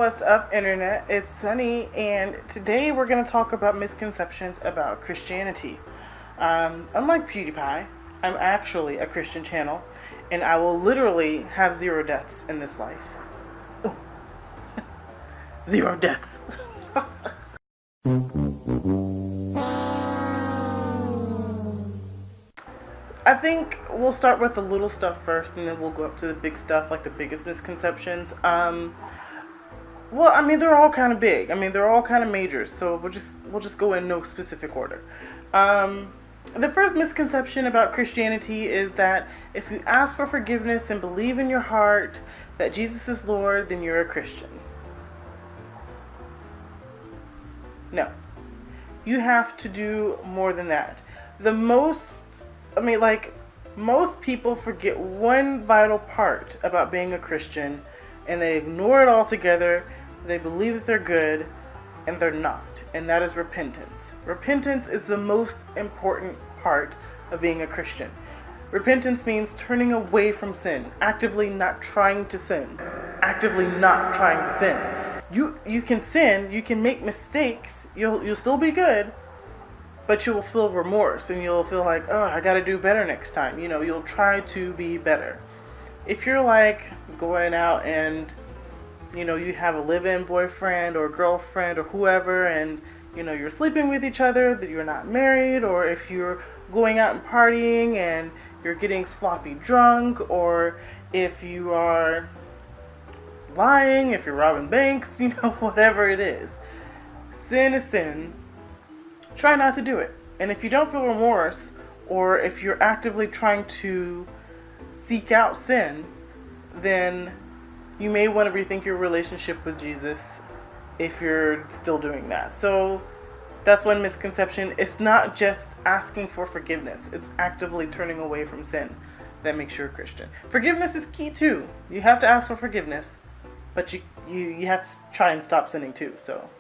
What's up, Internet? It's Sunny, and today we're going to talk about misconceptions about Christianity. Unlike PewDiePie, I'm actually a Christian channel, and I will literally have 0 deaths in this life. Oh. 0 deaths. I think we'll start with the little stuff first, and then we'll go up to the big stuff, like the biggest misconceptions. Well, I mean, they're all kind of big. I mean, they're all kind of majors. So we'll just go in no specific order. The first misconception about Christianity is that if you ask for forgiveness and believe in your heart that Jesus is Lord, then you're a Christian. No, you have to do more than that. Most people forget one vital part about being a Christian, and they ignore it altogether. They believe that they're good, and they're not. And that is repentance. Repentance is the most important part of being a Christian. Repentance means turning away from sin, actively not trying to sin. Actively not trying to sin. You can sin, you can make mistakes, you'll still be good, but you will feel remorse, and you'll feel like, oh, I gotta do better next time. You'll try to be better. If you're like going out and you have a live-in boyfriend or girlfriend or whoever, and you're sleeping with each other, that you're not married, or if you're going out and partying and you're getting sloppy drunk, or if you are lying, if you're robbing banks, whatever it is. Sin is sin. Try not to do it. And if you don't feel remorse, or if you're actively trying to seek out sin, then you may want to rethink your relationship with Jesus if you're still doing that. So that's one misconception. It's not just asking for forgiveness. It's actively turning away from sin that makes you a Christian. Forgiveness is key too. You have to ask for forgiveness, but you have to try and stop sinning too. So,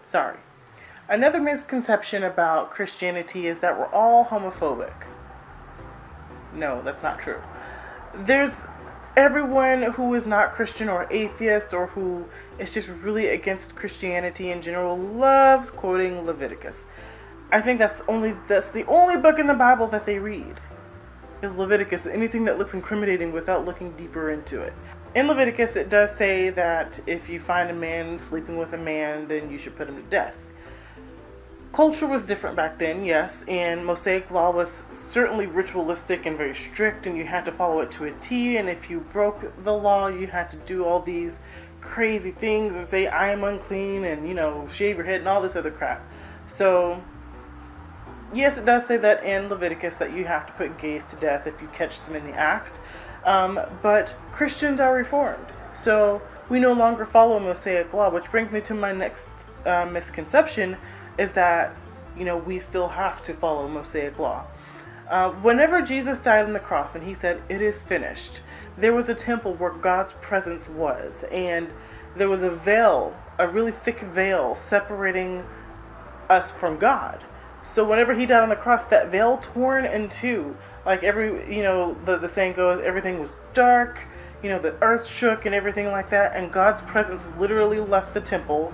sorry. Another misconception about Christianity is that we're all homophobic. No, that's not true. There's everyone who is not Christian or atheist or who is just really against Christianity in general loves quoting Leviticus. I think that's the only book in the Bible that they read is Leviticus. Anything that looks incriminating without looking deeper into it. In Leviticus, it does say that if you find a man sleeping with a man, then you should put him to death. Culture was different back then, yes, and Mosaic law was certainly ritualistic and very strict, and you had to follow it to a T, and if you broke the law, you had to do all these crazy things and say, I am unclean, and, shave your head and all this other crap. So, yes, it does say that in Leviticus that you have to put gays to death if you catch them in the act, but Christians are reformed, so we no longer follow Mosaic law, which brings me to my next misconception, is that, we still have to follow Mosaic law. Whenever Jesus died on the cross and he said, it is finished, there was a temple where God's presence was, and there was a veil, a really thick veil separating us from God. So whenever he died on the cross, that veil torn in two, like the saying goes, everything was dark, the earth shook and everything like that, and God's presence literally left the temple.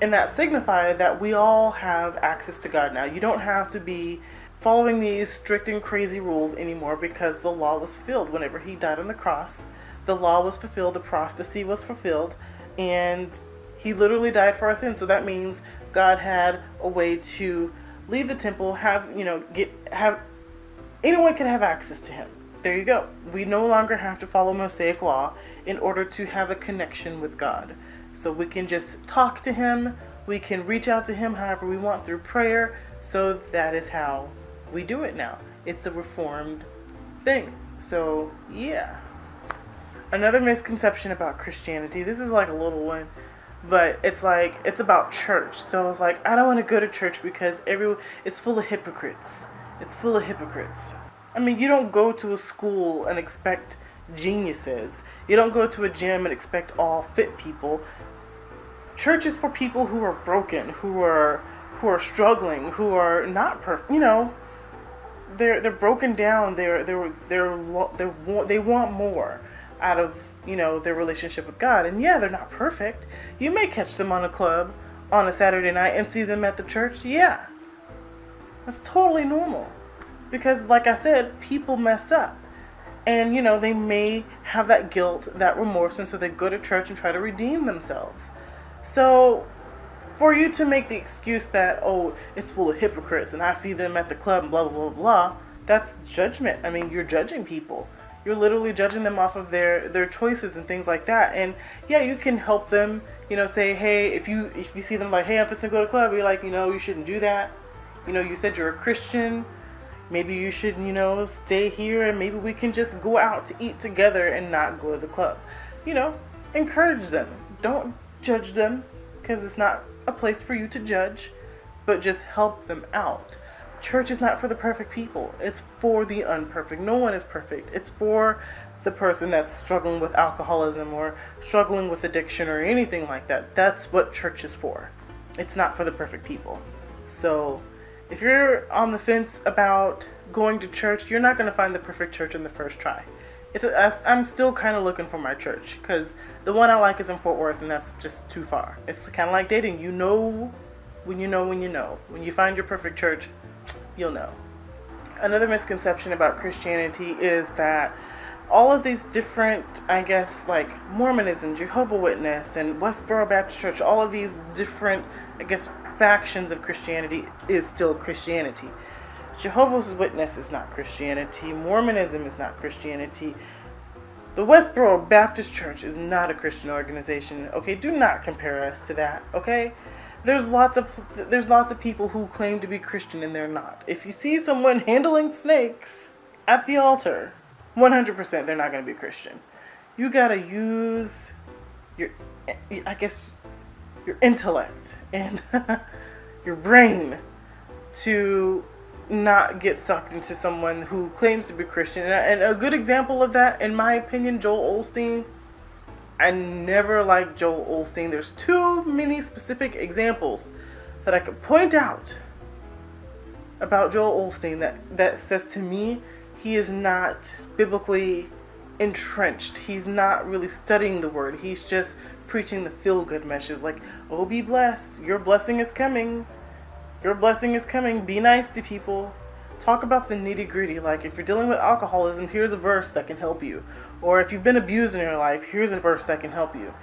And that signified that we all have access to God now. You don't have to be following these strict and crazy rules anymore because the law was fulfilled. Whenever he died on the cross, the law was fulfilled, the prophecy was fulfilled, and he literally died for our sins. So that means God had a way to leave the temple, anyone could have access to him. There you go. We no longer have to follow Mosaic law in order to have a connection with God. So we can just talk to him, we can reach out to him however we want through prayer. So that is how we do it now. It's a reformed thing. So yeah. Another misconception about Christianity, this is like a little one, but it's about church. So it's like, I don't want to go to church because it's full of hypocrites. It's full of hypocrites. I mean, you don't go to a school and expect geniuses. You don't go to a gym and expect all fit people. Church is for people who are broken, who are struggling, who are not perfect. They're broken down. They want more out of their relationship with God. And yeah, they're not perfect. You may catch them on a club on a Saturday night and see them at the church. Yeah, that's totally normal. Because like I said, people mess up. And, they may have that guilt, that remorse, and so they go to church and try to redeem themselves. So for you to make the excuse that, oh, it's full of hypocrites and I see them at the club and blah, blah, blah, blah, that's judgment. I mean, you're judging people. You're literally judging them off of their choices and things like that. And yeah, you can help them, say, hey, if you see them like, hey, I'm supposed to go to the club, you're like, you shouldn't do that. You said you're a Christian. Maybe you should, stay here and maybe we can just go out to eat together and not go to the club. Encourage them. Don't judge them because it's not a place for you to judge, but just help them out. Church is not for the perfect people. It's for the unperfect. No one is perfect. It's for the person that's struggling with alcoholism or struggling with addiction or anything like that. That's what church is for. It's not for the perfect people. So if you're on the fence about going to church, you're not going to find the perfect church in the first try. I'm still kind of looking for my church because the one I like is in Fort Worth and that's just too far. It's kind of like dating. You know when you know when you know. When you find your perfect church, you'll know. Another misconception about Christianity is that all of these different, like Mormonism, Jehovah's Witness, and Westboro Baptist Church, all of these different, factions of Christianity is still Christianity. Jehovah's Witness is not Christianity. Mormonism is not Christianity. The Westboro Baptist Church is not a Christian organization. Okay, do not compare us to that. Okay, there's lots of people who claim to be Christian and they're not. If you see someone handling snakes at the altar, 100% they're not going to be Christian. You gotta use your intellect and your brain to not get sucked into someone who claims to be Christian. And a good example of that, in my opinion, Joel Osteen. I never liked Joel Osteen. There's too many specific examples that I could point out about Joel Osteen that says to me he is not biblically entrenched. He's not really studying the word. He's just preaching the feel-good message like, oh, be blessed. Your blessing is coming. Your blessing is coming. Be nice to people. Talk about the nitty-gritty. Like, if you're dealing with alcoholism, here's a verse that can help you. Or if you've been abused in your life, here's a verse that can help you.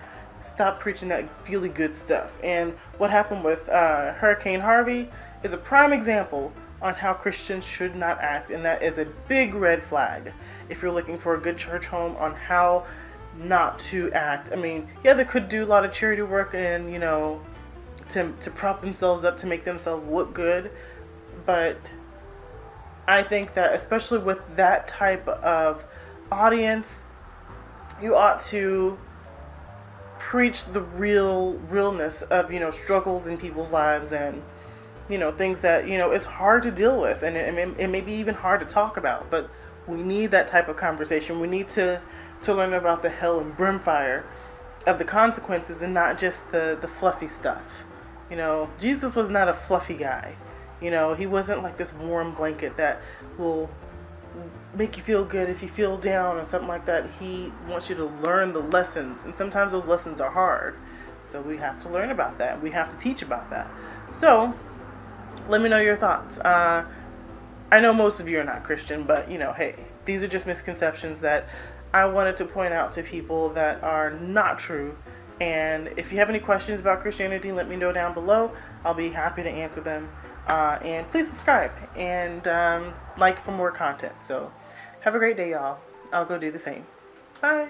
Stop preaching that feely-good stuff. And what happened with Hurricane Harvey is a prime example on how Christians should not act, and that is a big red flag if you're looking for a good church home on how not to act. I mean, yeah, they could do a lot of charity work and, to prop themselves up, to make themselves look good, but I think that especially with that type of audience, you ought to preach the realness of, struggles in people's lives and, things that, is hard to deal with, and it may be even hard to talk about, but we need that type of conversation. We need to learn about the hell and brimfire of the consequences and not just the fluffy stuff. Jesus was not a fluffy guy. He wasn't like this warm blanket that will make you feel good if you feel down or something like that. He wants you to learn the lessons, and sometimes those lessons are hard. So we have to learn about that. We have to teach about that. So let me know your thoughts. I know most of you are not Christian, but hey, these are just misconceptions that I wanted to point out to people that are not true. And if you have any questions about Christianity, let me know down below. I'll be happy to answer them. And please subscribe and like for more content. So have a great day, y'all. I'll go do the same. Bye.